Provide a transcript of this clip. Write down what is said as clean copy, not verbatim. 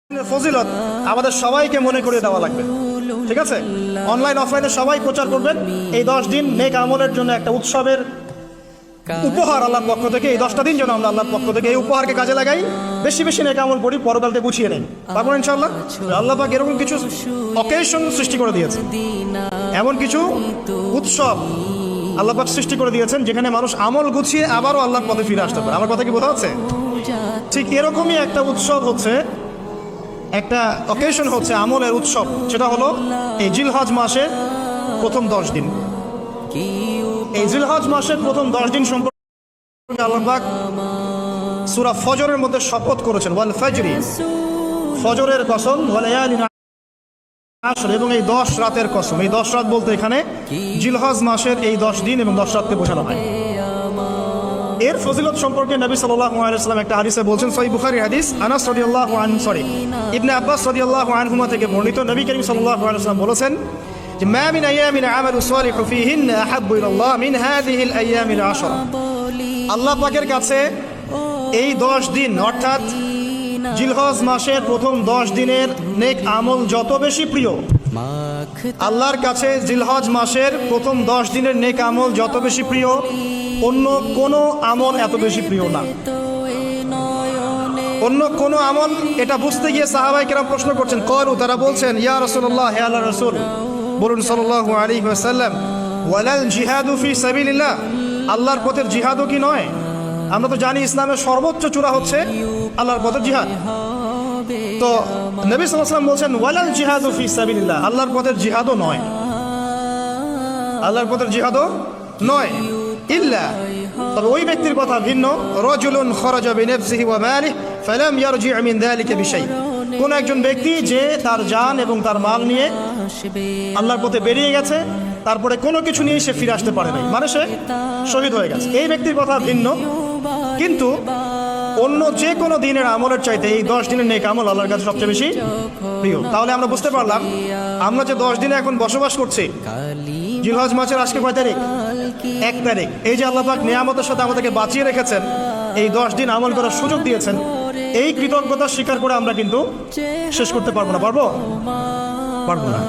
ফজিলত আমাদের সবাইকে মনে করিয়ে দেওয়া লাগবে, ঠিক আছে? অনলাইন অফলাইনে সবাই প্রচার করবেন এই 10 দিন নেক আমলের জন্য একটা উৎসবের উপহার আল্লাহর পক্ষ থেকে। এই 10টা দিন যেন আমরা আল্লাহর পক্ষ থেকে এই উপহারকে কাজে লাগাই, বেশি বেশি নেক আমল করি, পরকালতে গুছিয়ে নেই। তারপর ইনশাআল্লাহ আল্লাহ পাক এরকম কিছু অকেশন সৃষ্টি করে দিয়েছে, এমন কিছু উৎসব আল্লাহ পাক সৃষ্টি করে দিয়েছেন যেখানে মানুষ আমল গুছিয়ে আবারও আল্লাহর পথে ফিরে আসতে পারে। আমার কথা কি বোঝা যাচ্ছে? ঠিক এরকমই একটা উৎসব হচ্ছে, একটা অকেশন হচ্ছে আমলের উৎসব, সেটা হলো এই জিলহজ মাসের প্রথম 10 দিন। এই জিলহজ মাসের প্রথম 10 দিন সম্পর্কে আল্লাহ পাক সূরা ফজরের মধ্যে শপথ করেছেন, ওয়াল ফাজরি, ফজরের কসম, ওয়া লায়ালিন আশর, এবং এই 10 রাতের কসম। এই 10 রাত বলতে এখানে জিলহজ মাসের এই 10 দিন এবং 10 রাতকে বোঝানো হয়। এর ফজিলত সম্পর্কে নবী সাল্লাল্লাহু আলাইহি ওয়াসাল্লাম একটা হাদিসে বলছেন, সহিহ বুখারী হাদিস, আনাস রাদিয়াল্লাহু আনহু ইবনে আব্বাস রাদিয়াল্লাহু আনহুমা থেকে বর্ণিত, নবী করিম সাল্লাল্লাহু আলাইহি ওয়াসাল্লাম বলেছেন যে মা মিন আইয়ামিন আমালু সালিহু ফীহিন্না আহাব্বু ইলাল্লাহ মিন হাযিহিল আইয়ামিল আশরা। আল্লাহ পাকের কাছে এই 10 দিন অর্থাৎ জিলহজ মাসের প্রথম 10 দিনের নেক আমল যত বেশি প্রিয়, আল্লাহর কাছে জিলহজ মাসের প্রথম 10 দিনের নেক আমল যত বেশি প্রিয়, অন্য কোনো আমল এত বেশি প্রিয় না। অন্য কোনো আমল, এটা বুঝতে গিয়ে সাহাবায়ে কেরাম প্রশ্ন করছেন, ক্বালু, তারা বলছেন, ইয়া রাসূলুল্লাহ, হে আল্লাহর রাসূল, বলুন সাল্লাল্লাহু আলাইহি ওয়াসাল্লাম, ওয়ালাল জিহাদু ফি সাবিলিল্লাহ, আল্লাহর পথের জিহাদও কি নয়? আমরা তো জানি ইসলামের সর্বোচ্চ চূড়া হচ্ছে আল্লাহর পথের জিহাদ। তো নবী সাল্লাল্লাহু আলাইহি ওয়াসাল্লাম বলছেন, ওয়ালাল জিহাদু ফি সাবিলিল্লাহ, আল্লাহর পথের জিহাদও নয়, আল্লাহর পথের জিহাদও নয়, ইল্লা, তবে ওই ব্যক্তির কথা ভিন্ন, রাজুলুন খারাজা বিনাফসিহি ওয়া মালিহি ফালাম ইয়ারজি' মিন যালিকা বিশাই, কোন একজন ব্যক্তি যে তার জান এবং তার মাল নিয়ে আল্লাহর পথে বেরিয়ে গেছে, তারপরে কোনো কিছু নিয়ে সে ফিরে আসতে পারে নাই, মানে সে শহীদ হয়ে গেছে, এই ব্যক্তির কথা ভিন্ন। কিন্তু অন্য যে কোনো দিনের আমলের চাইতে এই 10 দিনের নেক আমল আল্লাহর কাছে সবচেয়ে বেশি প্রিয়। তাহলে আমরা বুঝতে পারলাম, আমরা যে 10 দিনে এখন বসবাস করছি, জিলহজ মাসের আজকে কয় তারিখ? 1 তারিখ। এই যে আল্লাহ পাক নিয়ামতের সাথে আমাদেরকে বাঁচিয়ে রেখেছেন, এই 10 দিন আমল করার সুযোগ দিয়েছেন, এই কৃতজ্ঞতা স্বীকার করে আমরা কিন্তু শেষ করতে পারবো না। পারবো না।